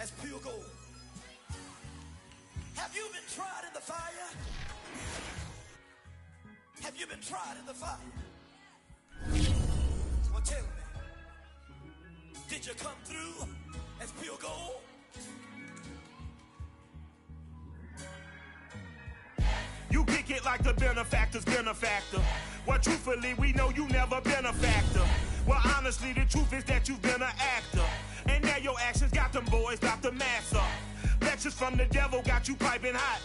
as pure gold. Have you been tried in the fire? Have you been tried in the fire? Well, tell me, did you come through as pure gold? You kick it like the benefactor's benefactor. Well, truthfully, we know you never been a factor. Well, honestly, the truth is that you've been an actor. And now your actions got them boys about to mass up. Lectures from the devil got you piping hot.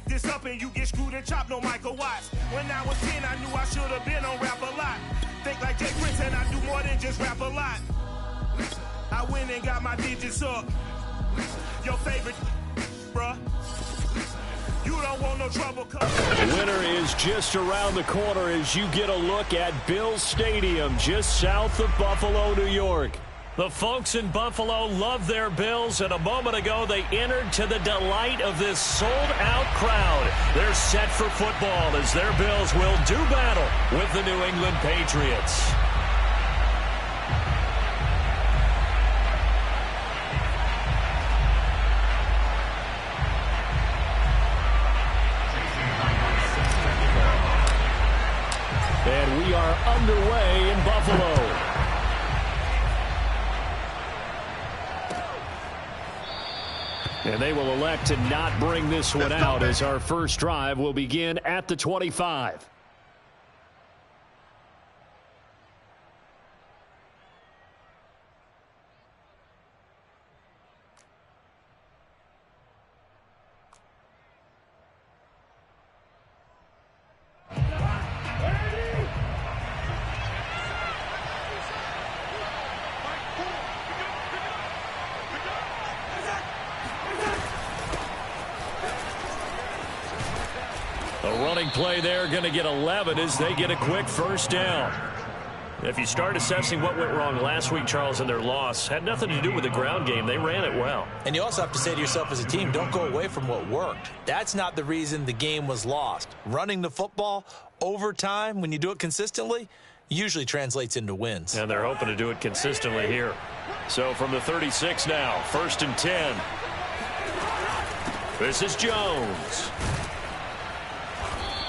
This up and you get screwed and chopped, no Michael Watts. When I was 10, I knew I should have been on Rap a Lot. Think like Jay Prince and I do more than just rap a lot. I went and got my digits up. Your favorite, bruh. You don't want no trouble. The winner is just around the corner as you get a look at Bills Stadium, just south of Buffalo, New York. The folks in Buffalo love their Bills, and a moment ago they entered to the delight of this sold-out crowd. They're set for football as their Bills will do battle with the New England Patriots. And we are underway in Buffalo. And they will elect to not bring this one out as our first drive will begin at the 25. Play there, going to get 11 as they get a quick first down. If you start assessing what went wrong last week, Charles, in their loss, had nothing to do with the ground game. They ran it well. And you also have to say to yourself as a team, don't go away from what worked. That's not the reason the game was lost. Running the football over time, when you do it consistently, usually translates into wins. And they're hoping to do it consistently here. So from the 36 now, 1st and 10. This is Jones.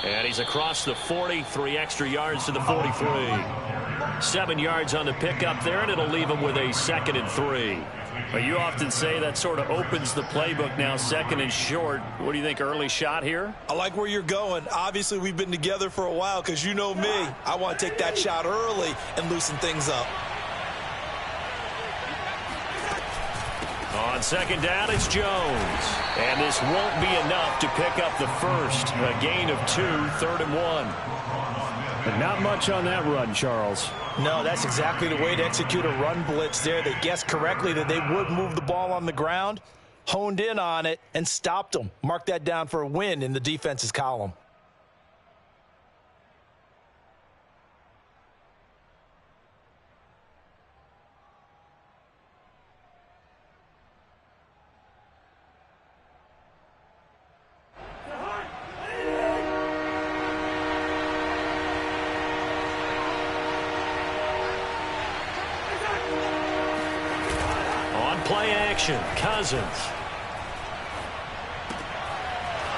And he's across the 40, 3 extra yards to the 43. 7 yards on the pickup there, and it'll leave him with a 2nd and 3. But you often say that sort of opens the playbook now, 2nd and short. What do you think, early shot here? I like where you're going. Obviously, we've been together for a while because you know me. I want to take that shot early and loosen things up. On 2nd down, it's Jones. And this won't be enough to pick up the first. A gain of 2, 3rd and 1. But not much on that run, Charles. No, that's exactly the way to execute a run blitz there. They guessed correctly that they would move the ball on the ground, honed in on it, and stopped them. Mark that down for a win in the defense's column. Play action, Cousins.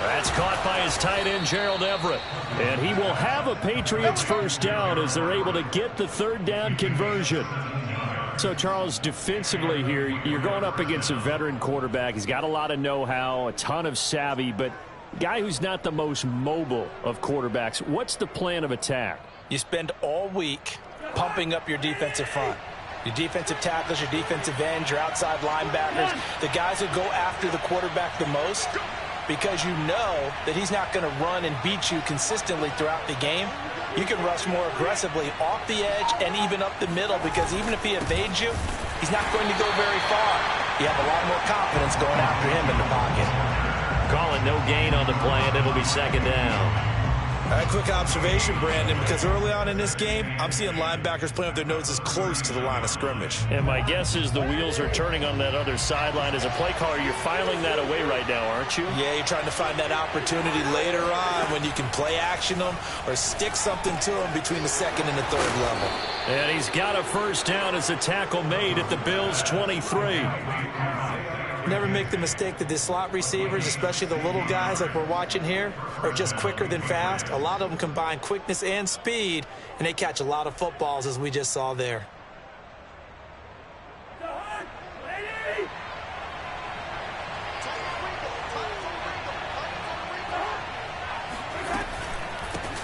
That's caught by his tight end, Gerald Everett. And he will have a Patriots first down as they're able to get the 3rd down conversion. So, Charles, defensively here, you're going up against a veteran quarterback. He's got a lot of know-how, a ton of savvy, but a guy who's not the most mobile of quarterbacks. What's the plan of attack? You spend all week pumping up your defensive front. Your defensive tackles, your defensive ends, your outside linebackers, the guys that go after the quarterback the most, because you know that he's not going to run and beat you consistently throughout the game. You can rush more aggressively off the edge and even up the middle, because even if he evades you, he's not going to go very far. You have a lot more confidence going after him in the pocket. Calling no gain on the play, and it'll be 2nd down. A quick observation, Brandon, because early on in this game, I'm seeing linebackers playing with their noses close to the line of scrimmage. And my guess is the wheels are turning on that other sideline. As a play caller, you're filing that away right now, aren't you? Yeah, you're trying to find that opportunity later on when you can play action them or stick something to them between the 2nd and the 3rd level. And he's got a first down as a tackle made at the Bills' 23. Never make the mistake that the slot receivers, especially the little guys like we're watching here, are just quicker than fast. A lot of them combine quickness and speed, and they catch a lot of footballs, as we just saw there.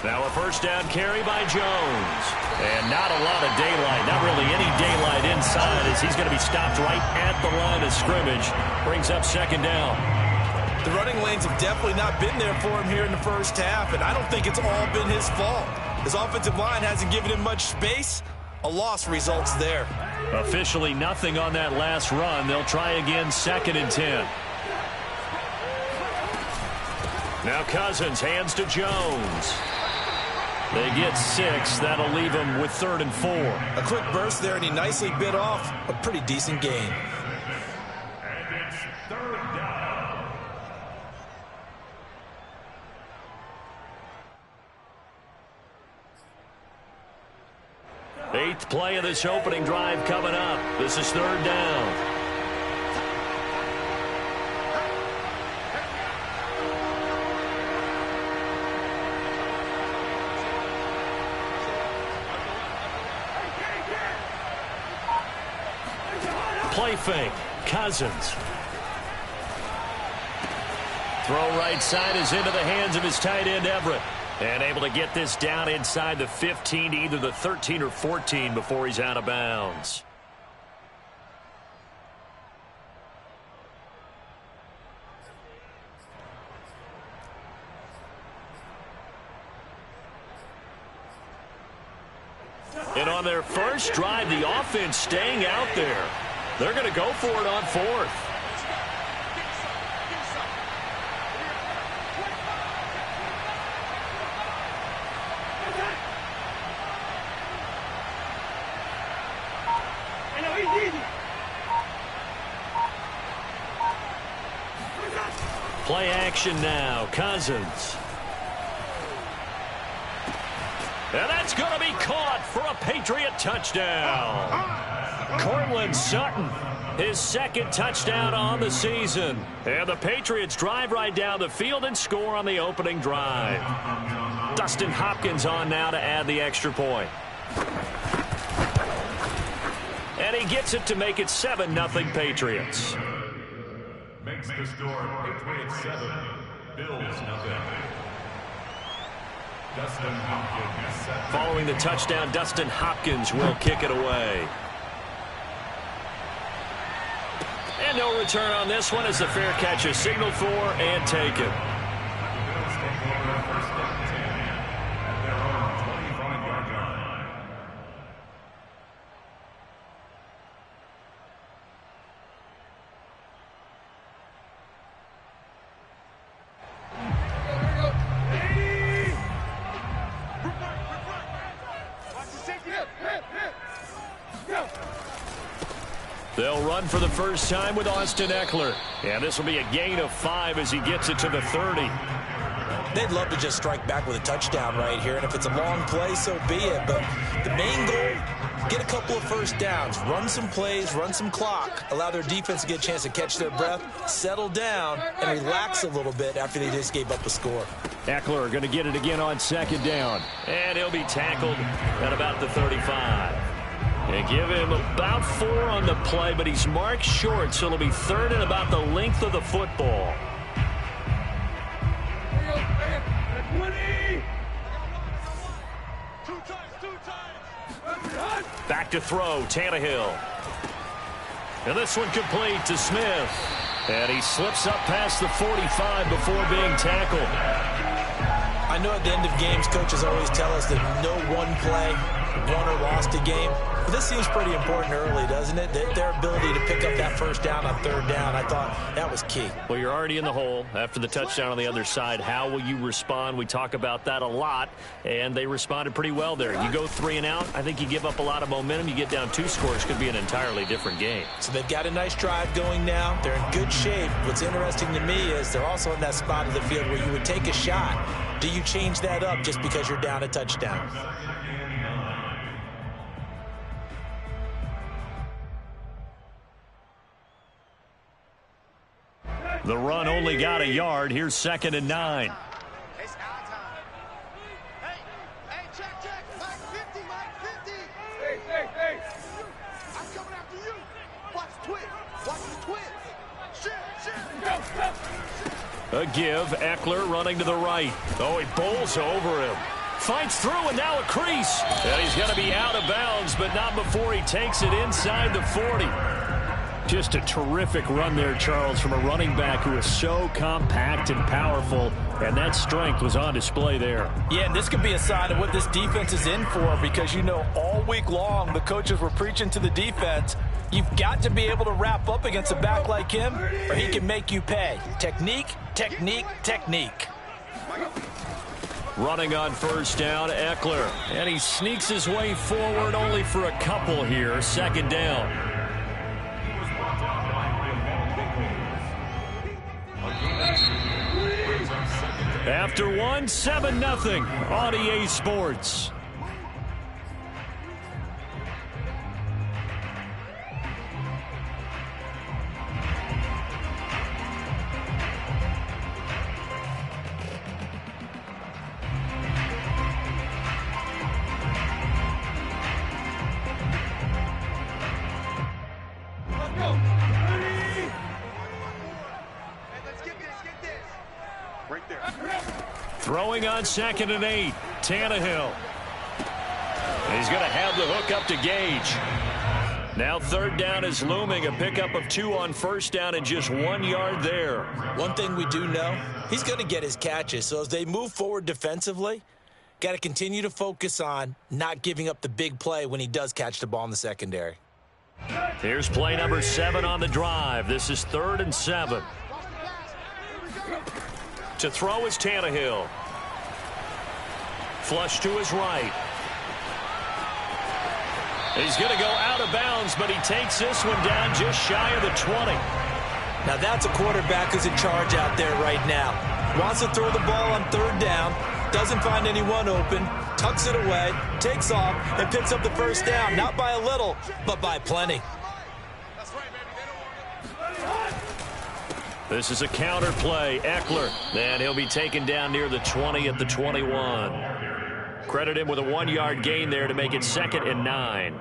Now a first down carry by Jones. And not a lot of daylight, not really any daylight inside, as he's going to be stopped right at the line of scrimmage. Brings up second down. The running lanes have definitely not been there for him here in the first half, and I don't think it's all been his fault. His offensive line hasn't given him much space. A loss results there. Officially nothing on that last run. They'll try again, 2nd and 10. Now Cousins hands to Jones. They get 6. That'll leave him with 3rd and 4. A quick burst there, and he nicely bit off a pretty decent gain. And it's 3rd down. Eighth play of this opening drive coming up. This is 3rd down. Play fake. Cousins. Throw right side is into the hands of his tight end, Everett. And able to get this down inside the 15 to either the 13 or 14 before he's out of bounds. And on their first drive, the offense staying out there. They're going to go for it on 4th. Play action now. Cousins. And that's going to be caught for a Patriot touchdown. Cortland Sutton, his 2nd touchdown on the season. And the Patriots drive right down the field and score on the opening drive. Dustin Hopkins on now to add the extra point. And he gets it to make it 7-0 Patriots. Makes the score Patriots 7, Bills 0. Dustin Hopkins. Following the touchdown, Dustin Hopkins will kick it away. And no return on this one as the fair catch is signaled for and taken. They'll run for the first time with Austin Eckler. And this will be a gain of 5 as he gets it to the 30. They'd love to just strike back with a touchdown right here. And if it's a long play, so be it. But the main goal, get a couple of first downs. Run some plays, run some clock. Allow their defense to get a chance to catch their breath, settle down, and relax a little bit after they just gave up a score. Eckler going to get it again on 2nd down. And he'll be tackled at about the 35. They give him about 4 on the play, but he's marked short, so it'll be 3rd and about the length of the football. Back to throw, Tannehill. And this one complete to Smith. And he slips up past the 45 before being tackled. I know at the end of games, coaches always tell us that no one play won or lost a game. But this seems pretty important early, doesn't it? Their ability to pick up that first down on 3rd down, I thought that was key. Well, you're already in the hole after the touchdown on the other side. How will you respond? We talk about that a lot, and they responded pretty well there. You go 3 and out, I think you give up a lot of momentum. You get down 2 scores, could be an entirely different game. So they've got a nice drive going now. They're in good shape. What's interesting to me is they're also in that spot of the field where you would take a shot. Do you change that up just because you're down a touchdown? The run only got a yard. Here's 2nd and 9. It's our time. Hey, check. Mike 50, Mike 50. Hey. I'm coming after you. Watch the twist. Shit. A give. Eckler running to the right. Oh, he bowls over him. Fights through, and now a crease. And he's going to be out of bounds, but not before he takes it inside the 40. Just a terrific run there, Charles, from a running back who is so compact and powerful, and that strength was on display there. Yeah, and this could be a sign of what this defense is in for, because, you know, all week long the coaches were preaching to the defense, you've got to be able to wrap up against a back like him, or he can make you pay. Technique. Running on 1st down, Eckler. And he sneaks his way forward only for a couple here. 2nd down. After 1, 7-0 on EA Sports. Throwing on 2nd and 8. Tannehill. He's going to have the hook up to Gage. Now 3rd down is looming. A pickup of 2 on 1st down and just 1 yard there. One thing we do know, he's going to get his catches. So as they move forward defensively, got to continue to focus on not giving up the big play when he does catch the ball in the secondary. Here's play number 7 on the drive. This is 3rd and 7. To throw is Tannehill. Flush to his right. He's going to go out of bounds, but he takes this one down just shy of the 20. Now that's a quarterback who's in charge out there right now. Wants to throw the ball on 3rd down, doesn't find anyone open, tucks it away, takes off, and picks up the 1st down. Not by a little, but by plenty. This is a counter play. Eckler. And he'll be taken down near the 20 at the 21. Credit him with a 1-yard gain there to make it 2nd and 9.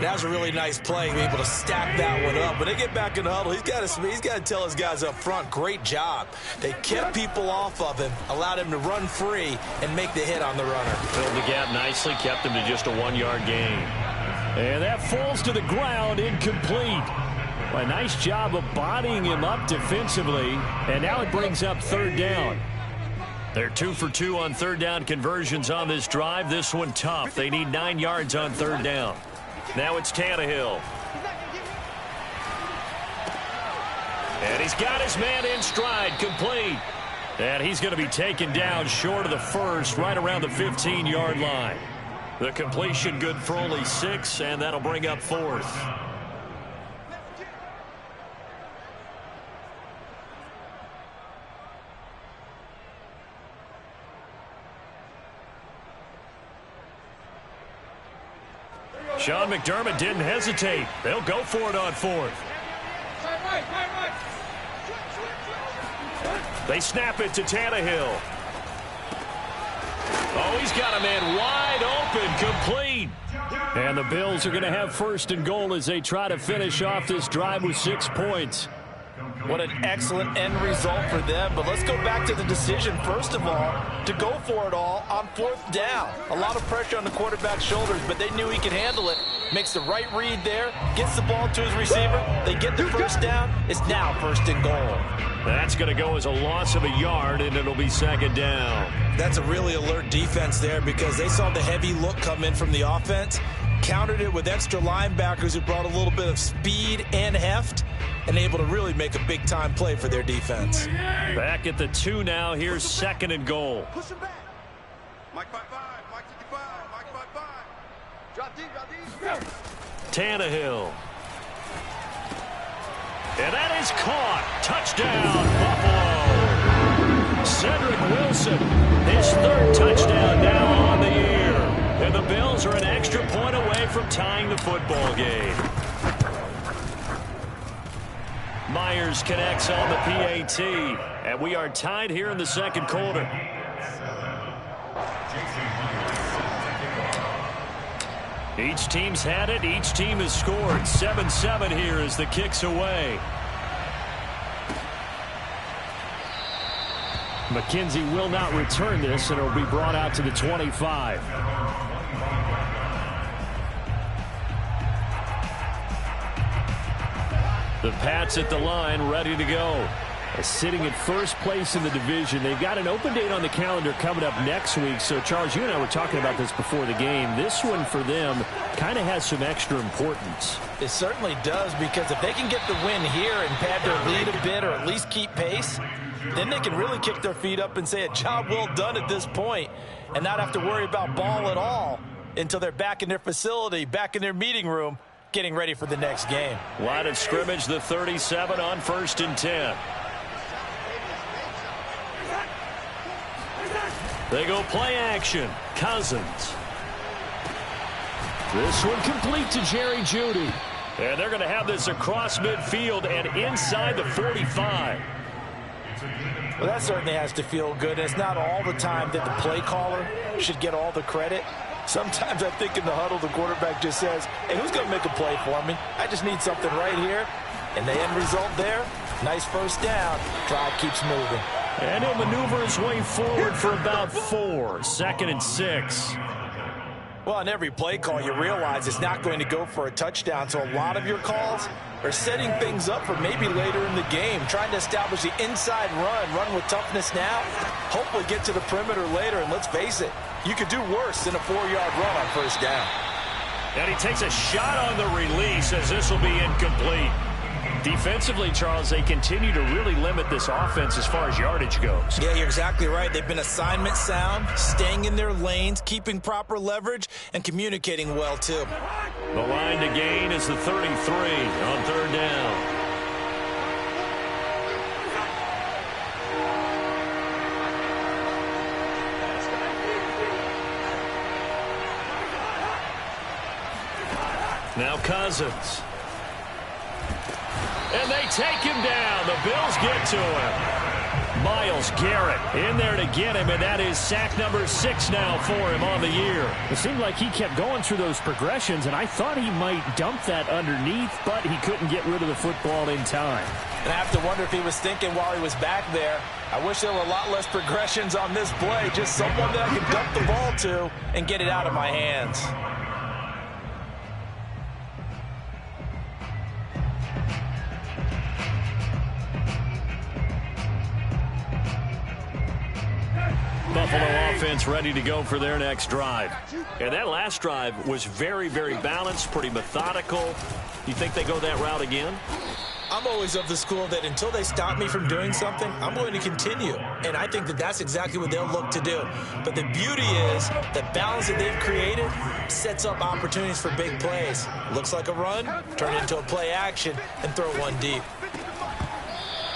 That was a really nice play, to be able to stack that one up. When they get back in the huddle, he's got to tell his guys up front, great job. They kept people off of him, allowed him to run free and make the hit on the runner. Filled the gap nicely, kept him to just a 1-yard gain. And that falls to the ground, incomplete. A nice job of bodying him up defensively, and now it brings up 3rd down. They're 2 for 2 on 3rd down conversions on this drive. This one tough. They need 9 yards on 3rd down. Now it's Tannehill. And he's got his man in stride, complete. And he's going to be taken down short of the 1st, right around the 15-yard line. The completion good for only 6, and that'll bring up 4th. Sean McDermott didn't hesitate. They'll go for it on 4th. They snap it to Tannehill. Oh, he's got a man wide open, complete. And the Bills are going to have 1st and goal as they try to finish off this drive with 6 points. What an excellent end result for them. But let's go back to the decision, first of all, to go for it all on 4th down. A lot of pressure on the quarterback's shoulders, but they knew he could handle it. Makes the right read there, gets the ball to his receiver. They get the 1st down. It's now 1st and goal. That's going to go as a loss of a yard, and it'll be 2nd down. That's a really alert defense there because they saw the heavy look come in from the offense, countered it with extra linebackers who brought a little bit of speed and heft, and able to really make a big-time play for their defense. Back at the 2 now. Here's 2nd and goal. Push him back. Mike 5-5, Mike 55, Mike 5-5. Drop deep. Tannehill. And that is caught. Touchdown, Buffalo. Cedric Wilson, his 3rd touchdown now on the year. And the Bills are an extra point away from tying the football game. Myers connects on the PAT, and we are tied here in the second quarter. Each team's had it. Each team has scored. 7-7 here as the kick's away. McKenzie will not return this, and it will be brought out to the 25. The Pats at the line, ready to go. Sitting at first place in the division. They've got an open date on the calendar coming up next week. So, Charles, you and I were talking about this before the game. This one for them kind of has some extra importance. It certainly does, because if they can get the win here and pad their lead a bit or at least keep pace, then they can really kick their feet up and say a job well done at this point and not have to worry about ball at all until they're back in their facility, back in their meeting room, getting ready for the next game. Line of scrimmage, the 37 on 1st and 10. They go play action. Cousins. This one complete to Jerry Jeudy. And they're going to have this across midfield and inside the 45. Well, that certainly has to feel good. It's not all the time that the play caller should get all the credit. Sometimes I think in the huddle, the quarterback just says, hey, who's going to make a play for me? I just need something right here. And the end result there, nice first down. Drive keeps moving. And he'll maneuver his way forward for about 4. 2nd and 6. Well, on every play call, you realize it's not going to go for a touchdown. So a lot of your calls are setting things up for maybe later in the game, trying to establish the inside run with toughness now, hopefully get to the perimeter later. And let's face it, you could do worse than a 4-yard run on first down. And he takes a shot on the release as this will be incomplete. Defensively, Charles, they continue to really limit this offense as far as yardage goes. Yeah, you're exactly right. They've been assignment sound, staying in their lanes, keeping proper leverage, and communicating well, too. The line to gain is the 33 on 3rd down. Now Cousins. And they take him down. The Bills get to him. Myles Garrett in there to get him, and that is sack number 6 now for him on the year. It seemed like he kept going through those progressions, and I thought he might dump that underneath, but he couldn't get rid of the football in time. And I have to wonder if he was thinking while he was back there, I wish there were a lot less progressions on this play, just someone that I could dump the ball to and get it out of my hands. Buffalo offense ready to go for their next drive. And that last drive was very, very balanced, pretty methodical. You think they go that route again? I'm always of the school that until they stop me from doing something, I'm going to continue. And I think that that's exactly what they'll look to do. But the beauty is the balance that they've created sets up opportunities for big plays. Looks like a run, turn it into a play action, and throw one deep.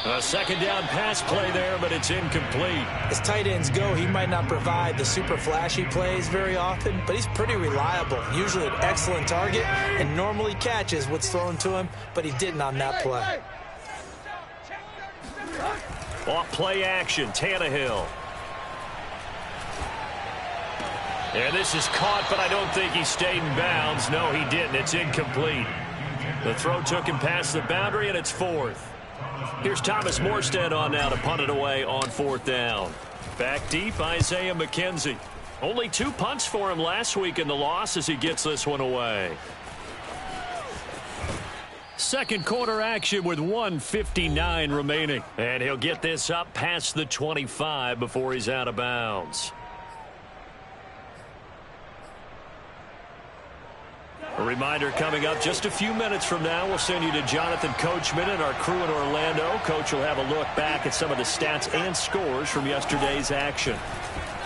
A 2nd down pass play there, but it's incomplete. As tight ends go, he might not provide the super flashy plays very often, but he's pretty reliable. Usually an excellent target and normally catches what's thrown to him, but he didn't on that play. Off play action, Tannehill. And this is caught, but I don't think he stayed in bounds. No, he didn't. It's incomplete. The throw took him past the boundary, and it's 4th. Here's Thomas Morstead on now to punt it away on 4th down. Back deep, Isaiah McKenzie. Only 2 punts for him last week in the loss as he gets this one away. Second quarter action with 1:59 remaining. And he'll get this up past the 25 before he's out of bounds. A reminder coming up just a few minutes from now. We'll send you to Jonathan Coachman and our crew in Orlando. Coach will have a look back at some of the stats and scores from yesterday's action.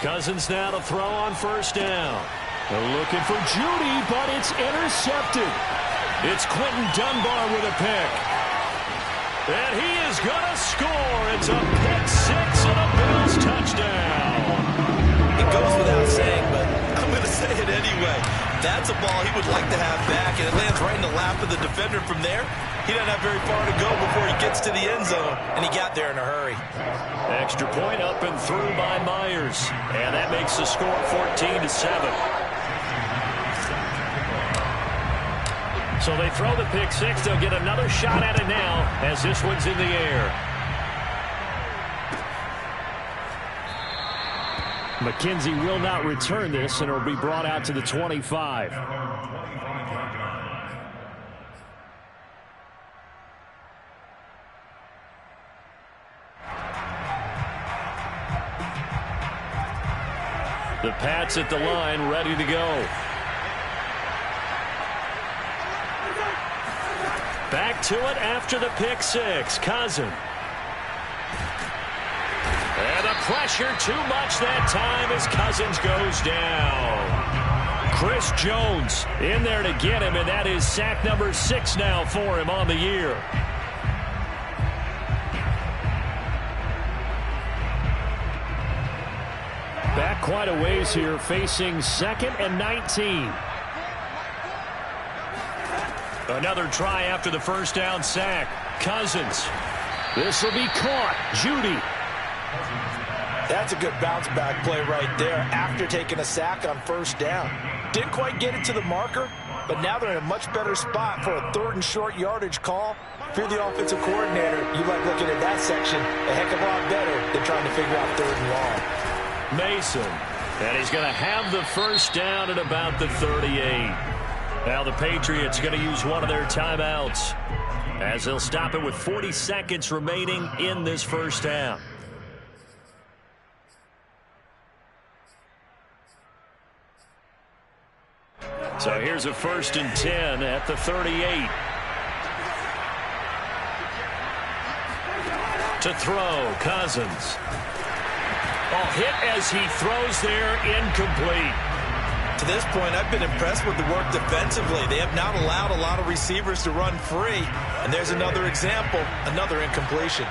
Cousins now to throw on 1st down. They're looking for Jeudy, but it's intercepted. It's Quentin Dunbar with a pick. And he is going to score. It's a pick 6 and a Bills touchdown. It goes without saying, but I'm going to say it anyway. That's a ball he would like to have back, and it lands right in the lap of the defender. From there, he doesn't have very far to go before he gets to the end zone, and he got there in a hurry. Extra point up and through by Myers, and that makes the score 14-7. So they throw the pick six. They'll get another shot at it now as this one's in the air. McKenzie will not return this, and it'll be brought out to the 25. The Pats at the line, ready to go. Back to it after the pick six. Cousin. And the pressure too much that time as Cousins goes down. Chris Jones in there to get him, and that is sack number 6 now for him on the year. Back quite a ways here, facing 2nd and 19. Another try after the first down sack. Cousins. This will be caught. Judy. That's a good bounce back play right there after taking a sack on first down. Didn't quite get it to the marker, but now they're in a much better spot for a 3rd and short yardage call. If you're the offensive coordinator, you like looking at that section a heck of a lot better than trying to figure out 3rd and long. Mason. And he's going to have the first down at about the 38. Now the Patriots going to use one of their timeouts as they'll stop it with 40 seconds remaining in this first half. So here's a 1st and 10 at the 38. To throw, Cousins. Oh, hit as he throws there, incomplete. To this point, I've been impressed with the work defensively. They have not allowed a lot of receivers to run free. And there's another example, another incompletion.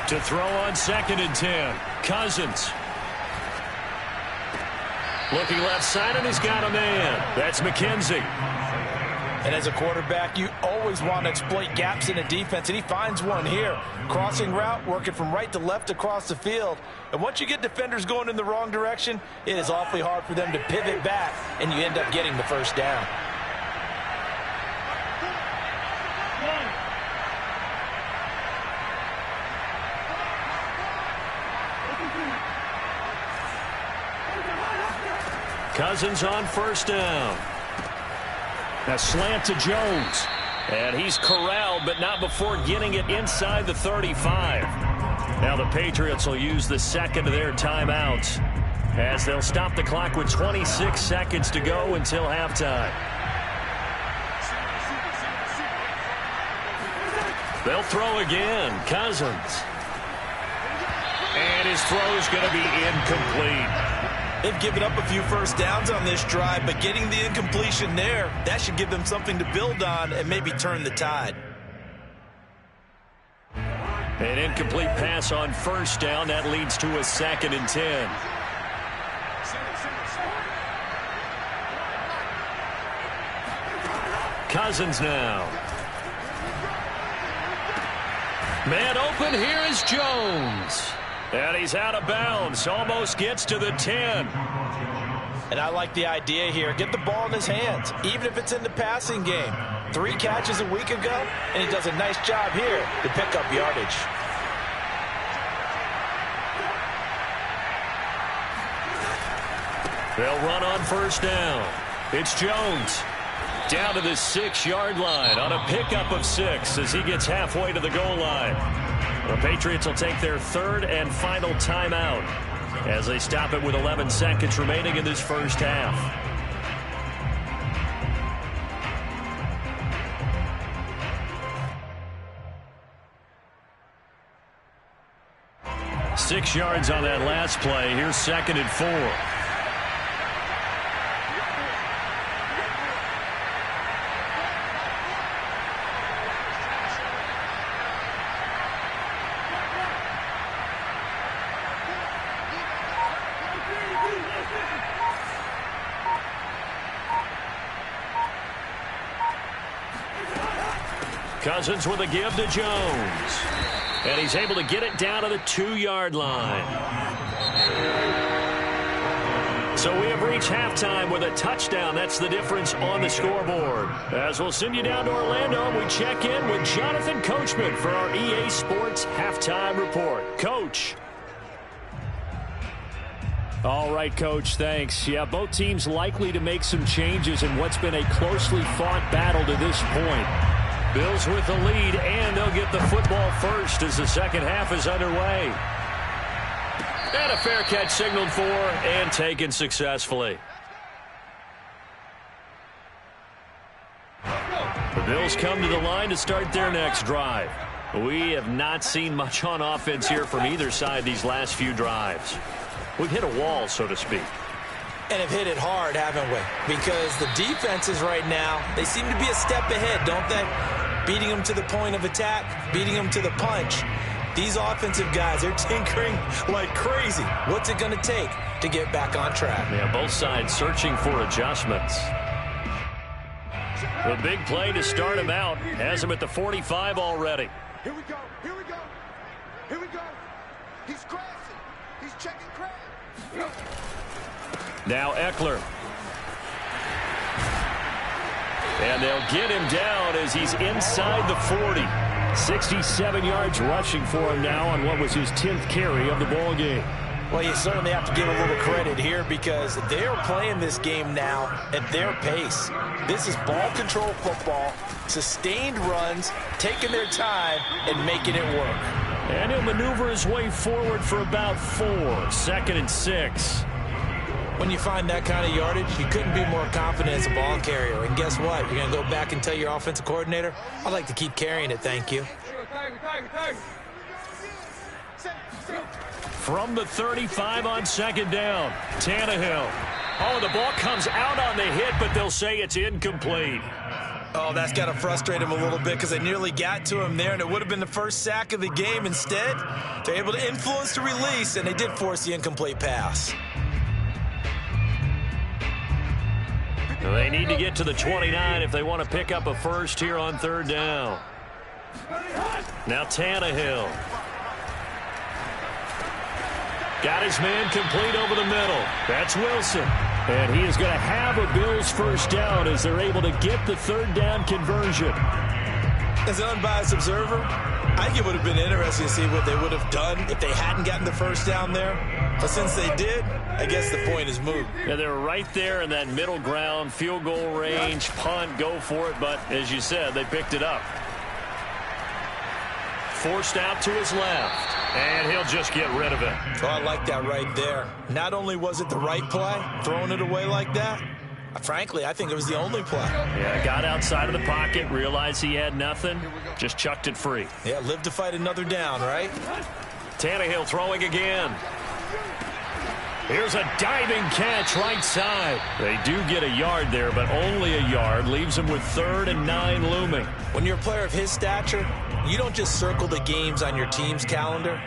To throw on 2nd and 10. Cousins. Looking left side, and he's got a man. That's McKenzie. And as a quarterback, you always want to exploit gaps in a defense, and he finds one here. Crossing route, working from right to left across the field. And once you get defenders going in the wrong direction, it is awfully hard for them to pivot back, and you end up getting the first down. Cousins on first down. A slant to Jones. And he's corralled, but not before getting it inside the 35. Now the Patriots will use the 2nd of their timeouts as they'll stop the clock with 26 seconds to go until halftime. They'll throw again. Cousins. And his throw is going to be incomplete. They've given up a few first downs on this drive, but getting the incompletion there, that should give them something to build on and maybe turn the tide. An incomplete pass on first down. That leads to a 2nd and 10. Cousins now. Man open, here is Jones. And he's out of bounds, almost gets to the 10. And I like the idea here. Get the ball in his hands, even if it's in the passing game. 3 catches a week ago, and he does a nice job here to pick up yardage. They'll run on first down. It's Jones. Down to the 6-yard line on a pickup of 6 as he gets halfway to the goal line. The Patriots will take their 3rd and final timeout as they stop it with 11 seconds remaining in this first half. Six yards on that last play. Here's 2nd and 4. Cousins with a give to Jones. And he's able to get it down to the 2-yard line. So we have reached halftime with a touchdown. That's the difference on the scoreboard. As we'll send you down to Orlando, we check in with Jonathan Coachman for our EA Sports Halftime Report. Coach. All right, Coach, thanks. Yeah, both teams likely to make some changes in what's been a closely fought battle to this point. Bills with the lead, and they'll get the football first as the second half is underway. And a fair catch signaled for and taken successfully. The Bills come to the line to start their next drive. We have not seen much on offense here from either side these last few drives. We've hit a wall, so to speak. And have hit it hard, haven't we? Because the defenses right now, they seem to be a step ahead, don't they? Beating them to the point of attack, beating them to the punch. These offensive guys, they're tinkering like crazy. What's it going to take to get back on track? Yeah, both sides searching for adjustments. The big play to start him out has him at the 45 already. Here we go. Here we go. Here we go. He's crashing. He's checking crash. Now Eckler. And they'll get him down as he's inside the 40. 67 yards rushing for him now on what was his 10th carry of the ball game. Well, you certainly have to give a little credit here because they're playing this game now at their pace. This is ball control football, sustained runs, taking their time and making it work. And he'll maneuver his way forward for about 4. 2nd and 6. When you find that kind of yardage, you couldn't be more confident as a ball carrier. And guess what? You're going to go back and tell your offensive coordinator, I'd like to keep carrying it, thank you. From the 35 on 2nd down, Tannehill. Oh, the ball comes out on the hit, but they'll say it's incomplete. Oh, that's got to frustrate him a little bit because they nearly got to him there, and it would have been the first sack of the game. Instead, they're able to influence the release, and they did force the incomplete pass. They need to get to the 29 if they want to pick up a first here on 3rd down. Now Tannehill. Got his man complete over the middle. That's Wilson. And he is going to have a Bills first down as they're able to get the 3rd down conversion. As an unbiased observer, I think it would have been interesting to see what they would have done if they hadn't gotten the first down there. But since they did, I guess the point is moot. Yeah, they were right there in that middle ground, field goal range, punt, go for it. But as you said, they picked it up. Forced out to his left, and he'll just get rid of it. Oh, I like that right there. Not only was it the right play, throwing it away like that, frankly, I think it was the only play. Yeah, got outside of the pocket, realized he had nothing, just chucked it free. Yeah, live to fight another down, right? Tannehill throwing again. Here's a diving catch right side. They do get a yard there, but only a yard. Leaves them with 3rd and 9 looming. When you're a player of his stature, you don't just circle the games on your team's calendar.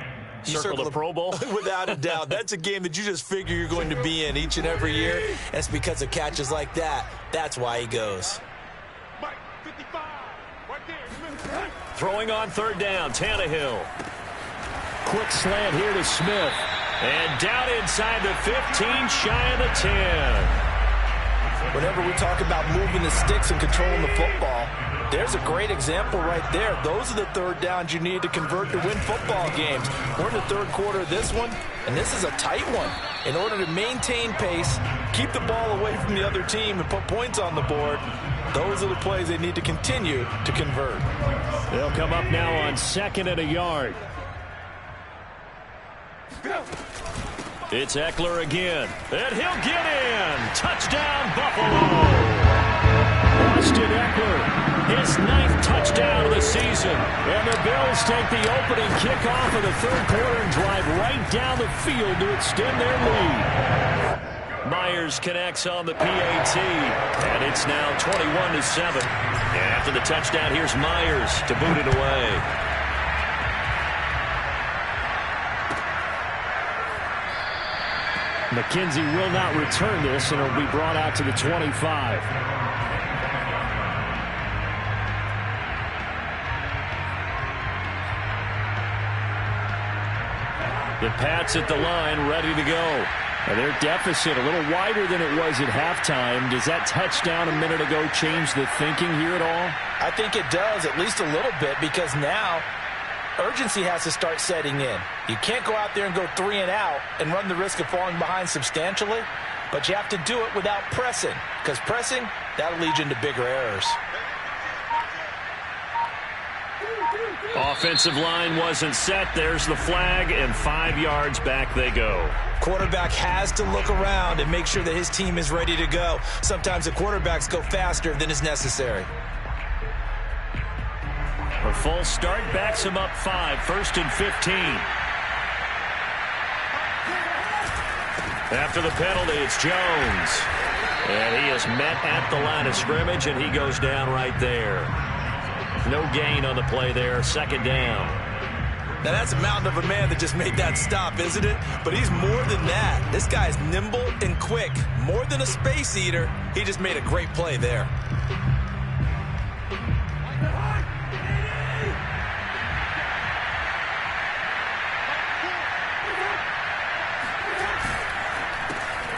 You circle the Pro Bowl? Without a doubt. That's a game that you just figure you're going to be in each and every year. And it's because of catches like that. That's why he goes. Throwing on 3rd down, Tannehill. Quick slant here to Smith. And down inside the 15, shy of the 10. Whenever we talk about moving the sticks and controlling the football, there's a great example right there. Those are the 3rd downs you need to convert to win football games. We're in the 3rd quarter of this one, and this is a tight one. In order to maintain pace, keep the ball away from the other team, and put points on the board, those are the plays they need to continue to convert. They'll come up now on 2nd and a yard. It's Eckler again, and he'll get in. Touchdown, Buffalo. Austin Eckler, his 9th touchdown of the season. And the Bills take the opening kickoff of the 3rd quarter and drive right down the field to extend their lead. Myers connects on the PAT, and it's now 21-7. And after the touchdown, here's Myers to boot it away. McKenzie will not return this, and it'll be brought out to the 25. The Pats at the line, ready to go. And their deficit a little wider than it was at halftime. Does that touchdown a minute ago change the thinking here at all? I think it does, at least a little bit, because now urgency has to start setting in. You can't go out there and go 3 and out and run the risk of falling behind substantially, but you have to do it without pressing, because pressing, that'll lead you into bigger errors. Offensive line wasn't set. There's the flag, and 5 yards back they go. Quarterback has to look around and make sure that his team is ready to go. Sometimes the quarterbacks go faster than is necessary. A false start backs him up 5, 1st and 15. After the penalty, it's Jones. And he is met at the line of scrimmage, and he goes down right there. No gain on the play there, 2nd down. Now, that's a mountain of a man that just made that stop, isn't it? But he's more than that. This guy is nimble and quick. More than a space eater, he just made a great play there.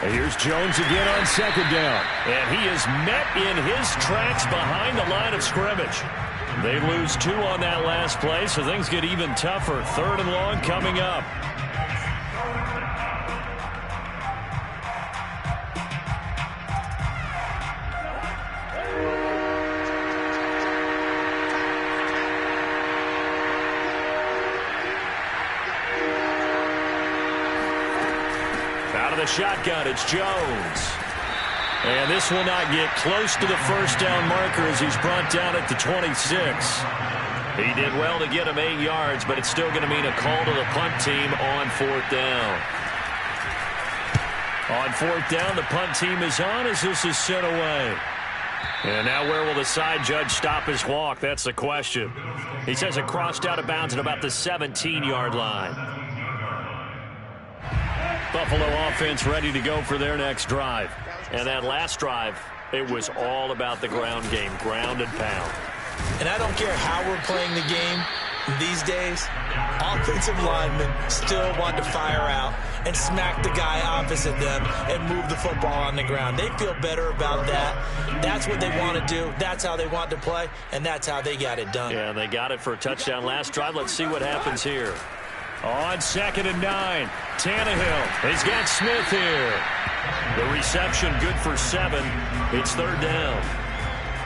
And here's Jones again on 2nd down. And he is met in his tracks behind the line of scrimmage. They lose 2 on that last play, so things get even tougher. 3rd and long coming up. Out of the shotgun, it's Jones. And this will not get close to the 1st down marker as he's brought down at the 26. He did well to get him 8 yards, but it's still going to mean a call to the punt team on 4th down. On 4th down, the punt team is on as this is sent away. And now where will the side judge stop his walk? That's the question. He says it crossed out of bounds at about the 17-yard line. Buffalo offense ready to go for their next drive. And that last drive, it was all about the ground game, ground and pound. And I don't care how we're playing the game these days, offensive linemen still want to fire out and smack the guy opposite them and move the football on the ground. They feel better about that. That's what they want to do. That's how they want to play, and that's how they got it done. Yeah, they got it for a touchdown last drive. Let's see what happens here. On 2nd and 9, Tannehill. He's got Smith here. The reception good for 7. It's 3rd down.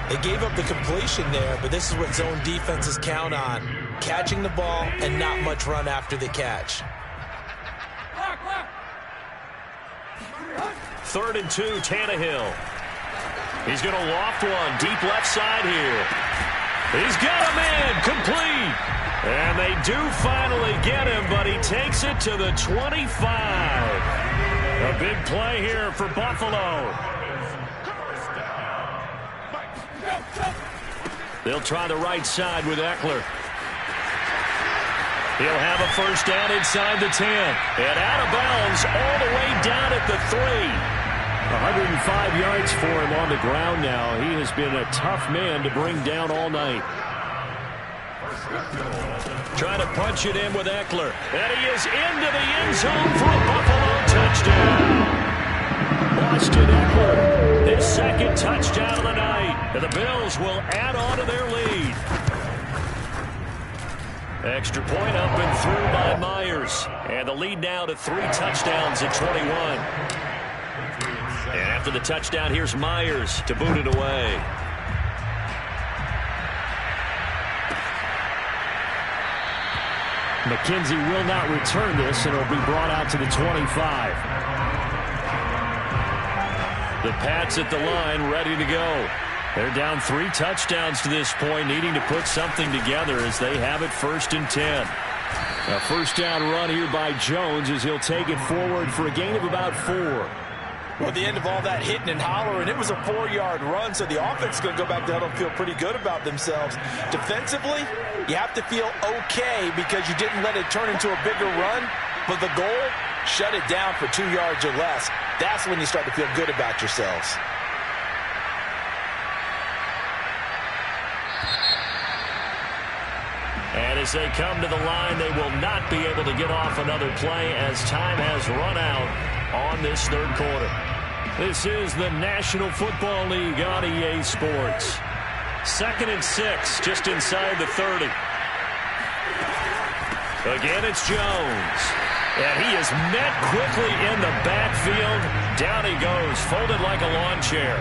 They gave up the completion there, but this is what zone defenses count on. Catching the ball and not much run after the catch. 3rd and 2, Tannehill. He's going to loft one deep left side here. He's got a man complete. And they do finally get him, but he takes it to the 25. A big play here for Buffalo. They'll try the right side with Eckler. He'll have a 1st down inside the 10. And out of bounds all the way down at the 3. 105 yards for him on the ground now. He has been a tough man to bring down all night. Trying to punch it in with Eckler. And he is into the end zone for a Buffalo touchdown. Austin Eckler, his 2nd touchdown of the night. And the Bills will add on to their lead. Extra point up and through by Myers. And the lead now to 3 touchdowns at 21. And after the touchdown, here's Myers to boot it away. McKenzie will not return this, and it'll be brought out to the 25. The Pats at the line, ready to go. They're down 3 touchdowns to this point, needing to put something together as they have it 1st and 10. A 1st down run here by Jones as he'll take it forward for a gain of about 4. Well, at the end of all that hitting and hollering, it was a 4-yard run, so the offense is going to go back down and feel pretty good about themselves. Defensively, you have to feel okay because you didn't let it turn into a bigger run, but the goal, shut it down for 2 yards or less. That's when you start to feel good about yourselves. And And as they come to the line, they will not be able to get off another play as time has run out on this third quarter. This is the National Football League on EA Sports. 2nd and 6, just inside the 30. Again, it's Jones. And he is met quickly in the backfield. Down he goes, folded like a lawn chair.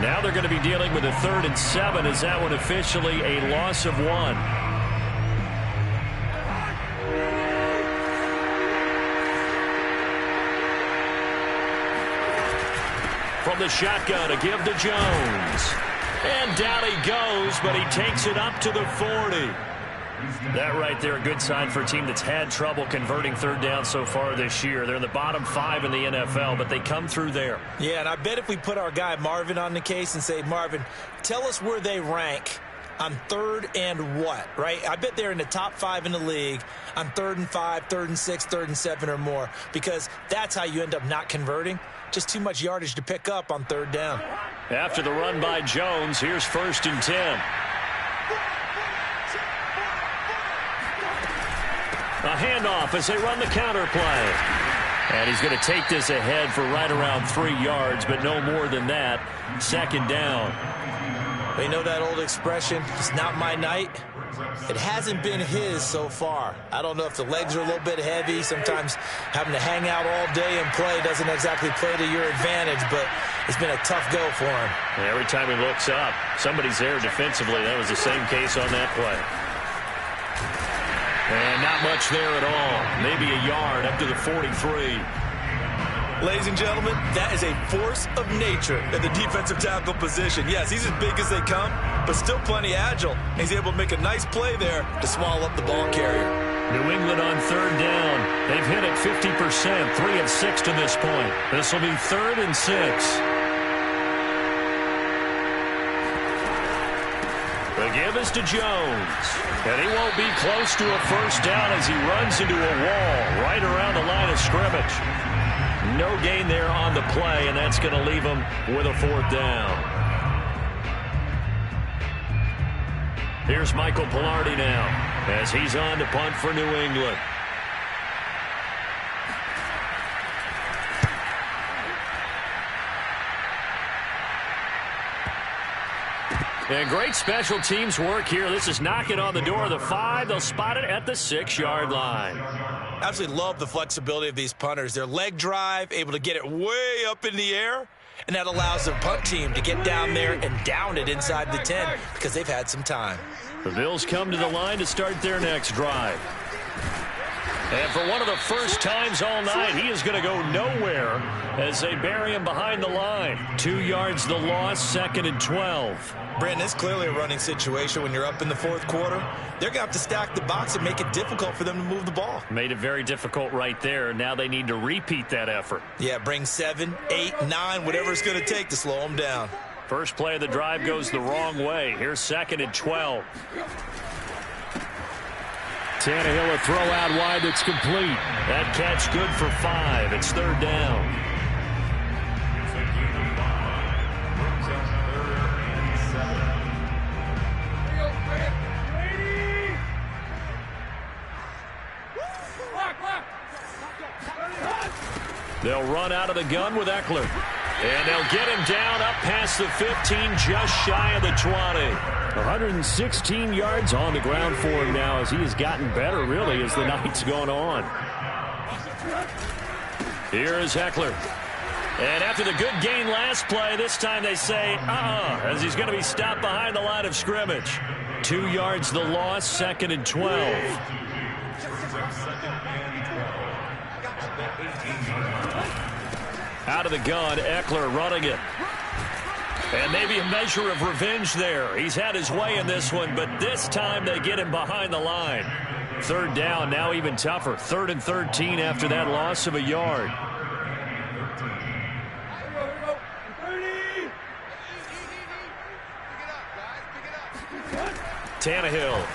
Now they're going to be dealing with a 3rd and 7 as that one officially a loss of 1. From the shotgun, a give to Jones. And down he goes, but he takes it up to the 40. That right there, a good sign for a team that's had trouble converting third down so far this year. They're in the bottom 5 in the NFL, but they come through there. Yeah, and I bet if we put our guy Marvin on the case and say, Marvin, tell us where they rank on 3rd and what, right? I bet they're in the top 5 in the league on 3rd and 5, 3rd and 6, 3rd and 7 or more, because that's how you end up not converting. Just too much yardage to pick up on 3rd down. After the run by Jones, here's 1st and 10. A handoff as they run the counter play. And he's going to take this ahead for right around 3 yards, but no more than that. 2nd down. They know that old expression, it's not my night. It hasn't been his so far. I don't know if the legs are a little bit heavy. Sometimes having to hang out all day and play doesn't exactly play to your advantage, but it's been a tough go for him. And every time he looks up, somebody's there defensively. That was the same case on that play. And not much there at all. Maybe a yard up to the 43. Ladies and gentlemen, that is a force of nature in the defensive tackle position. Yes, he's as big as they come, but still plenty agile. He's able to make a nice play there to swallow up the ball carrier. New England on 3rd down. They've hit it 50%, 3 of 6 to this point. This will be 3rd and 6. The give is to Jones. And he won't be close to a 1st down as he runs into a wall right around the line of scrimmage. No gain there on the play, and that's going to leave him with a 4th down. Here's Michael Pilardi now as he's on to punt for New England. And great special teams work here. This is knocking on the door of the 5. They'll spot it at the 6-yard line. Absolutely love the flexibility of these punters. Their leg drive, able to get it way up in the air, and that allows the punt team to get down there and down it inside the 10 because they've had some time. The Bills come to the line to start their next drive. And for one of the first times all night, he is going to go nowhere as they bury him behind the line. 2 yards the loss, 2nd and 12. Brandon, it's clearly a running situation when you're up in the 4th quarter. They're going to have to stack the box and make it difficult for them to move the ball. Made it very difficult right there. Now they need to repeat that effort. Yeah, bring 7, 8, 9, whatever it's going to take to slow them down. First play of the drive goes the wrong way. Here's 2nd and 12. Tannehill a throw out wide that's complete. That catch good for 5. It's 3rd down. They'll run out of the gun with Eckler. And they'll get him down up past the 15, just shy of the 20. 116 yards on the ground for him now as he has gotten better, really, as the night's gone on. Here is Eckler. And after the good gain last play, this time they say, as he's going to be stopped behind the line of scrimmage. 2 yards the loss, 2nd and 12. Out of the gun, Eckler running it. And maybe a measure of revenge there. He's had his way in this one, but this time they get him behind the line. 3rd down, now even tougher. 3rd and 13 after that loss of a yard. Tannehill.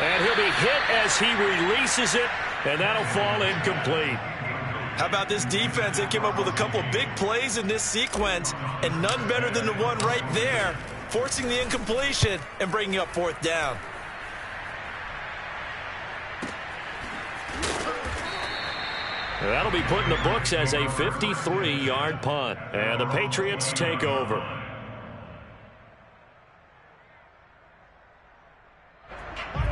And he'll be hit as he releases it, and that'll fall incomplete. How about this defense? They came up with a couple of big plays in this sequence, and none better than the one right there, forcing the incompletion and bringing up 4th down. That'll be put in the books as a 53-yard punt. And the Patriots take over.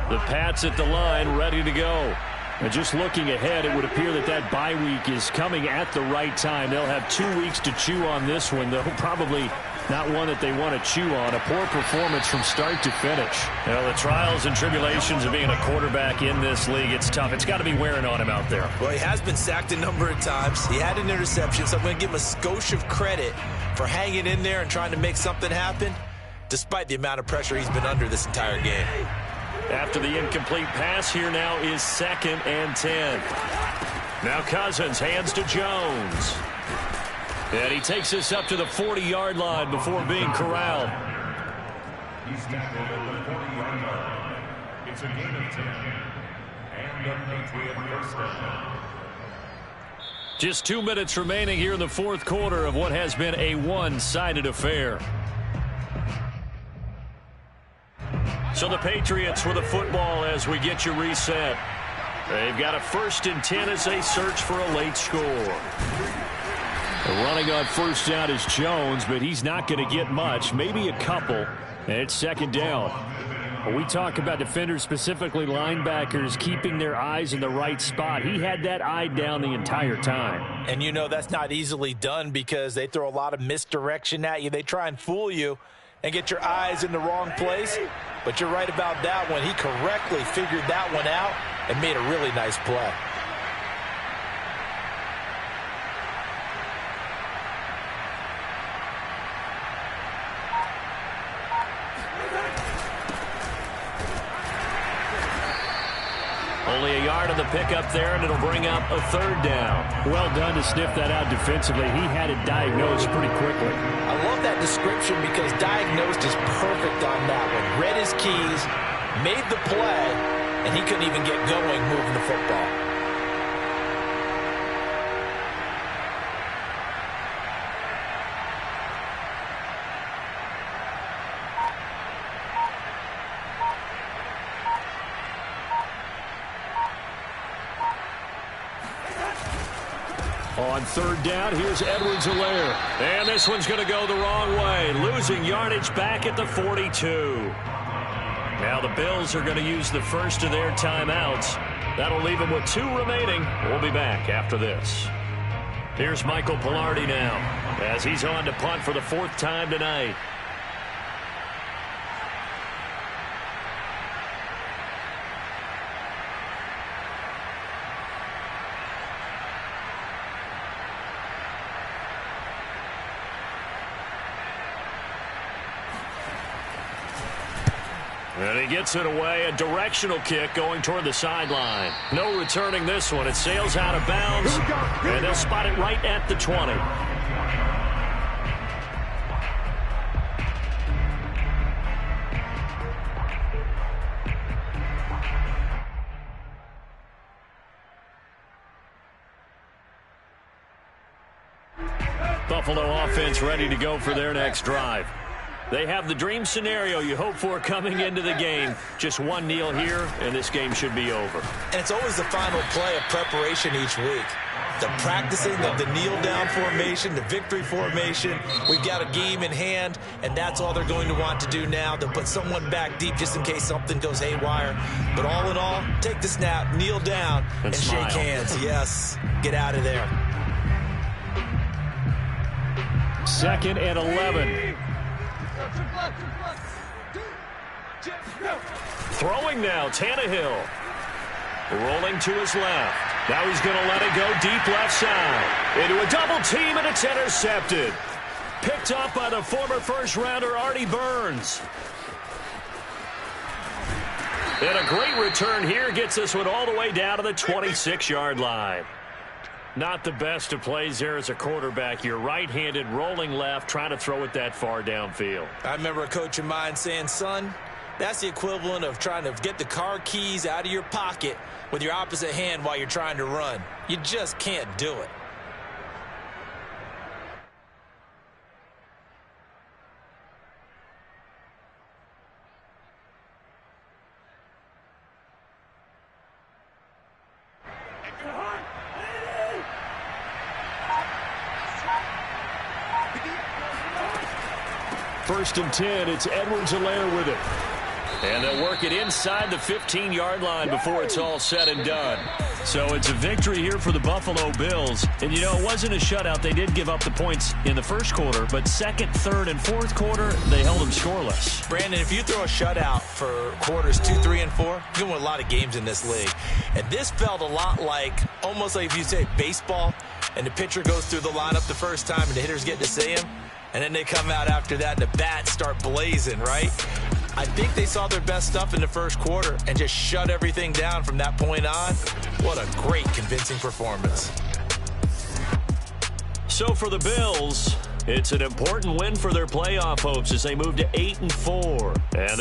The Pats at the line, ready to go. And just looking ahead, it would appear that that bye week is coming at the right time. They'll have 2 weeks to chew on this one, though probably not one that they want to chew on. A poor performance from start to finish. Well, the trials and tribulations of being a quarterback in this league, it's tough. It's got to be wearing on him out there. Well, he has been sacked a number of times. He had an interception, so I'm going to give him a skosh of credit for hanging in there and trying to make something happen, despite the amount of pressure he's been under this entire game. After the incomplete pass, here now is 2nd and 10. Now Cousins hands to Jones. And he takes this up to the 40-yard line before being corralled. He's tackled at the 40-yard line. It's a gain of 10. And a Patriot first down. Just 2 minutes remaining here in the fourth quarter of what has been a one-sided affair. So the Patriots with the football as we get you reset. They've got a 1st and 10 as they search for a late score. Running on first down is Jones, but he's not going to get much, maybe a couple, and it's 2nd down. When we talk about defenders, specifically linebackers, keeping their eyes in the right spot, he had that eye down the entire time. And you know that's not easily done because they throw a lot of misdirection at you. They try and fool you and get your eyes in the wrong place. But you're right about that one. He correctly figured that one out and made a really nice play. Only a yard on the pickup there, and it'll bring up a 3rd down. Well done to sniff that out defensively. He had it diagnosed pretty quickly. I love that description because diagnosed is perfect on that one. Read his keys, made the play, and he couldn't even get going moving the football. On 3rd down, here's Edwards-Helaire. And this one's going to go the wrong way. Losing yardage back at the 42. Now the Bills are going to use the first of their timeouts. That'll leave them with 2 remaining. We'll be back after this. Here's Michael Pilardi now as he's on to punt for the 4th time tonight. And he gets it away, a directional kick going toward the sideline. No returning this one. It sails out of bounds, and they'll spot it right at the 20. Buffalo offense ready to go for their next drive. They have the dream scenario you hope for coming into the game. Just one kneel here, and this game should be over. And it's always the final play of preparation each week. The practicing of the kneel-down formation, the victory formation. We've got a game in hand, and that's all they're going to want to do now. They'll put someone back deep just in case something goes haywire. But all in all, take the snap, kneel down, and shake hands. Yes, get out of there. 2nd and 11. Throwing now, Tannehill. Rolling to his left. Now he's going to let it go deep left side. Into a double team, and it's intercepted. Picked up by the former first-rounder Artie Burns. And a great return here gets this one all the way down to the 26-yard line. Not the best of plays there as a quarterback. You're right-handed, rolling left, trying to throw it that far downfield. I remember a coach of mine saying, son, that's the equivalent of trying to get the car keys out of your pocket with your opposite hand while you're trying to run. You just can't do it. First and 10, it's Edwards-Helaire with it. And they'll work it inside the 15-yard line before it's all said and done. So it's a victory here for the Buffalo Bills. And, you know, it wasn't a shutout. They did give up the points in the first quarter, but second, third, and fourth quarter, they held them scoreless. Brandon, if you throw a shutout for quarters 2, 3, and 4, you're going to win a lot of games in this league. And this felt a lot like, almost like if you say baseball, and the pitcher goes through the lineup the first time and the hitters get to see him, and then they come out after that and the bats start blazing, right? I think they saw their best stuff in the first quarter and just shut everything down from that point on. What a great, convincing performance. So for the Bills, it's an important win for their playoff hopes as they move to 8-4. And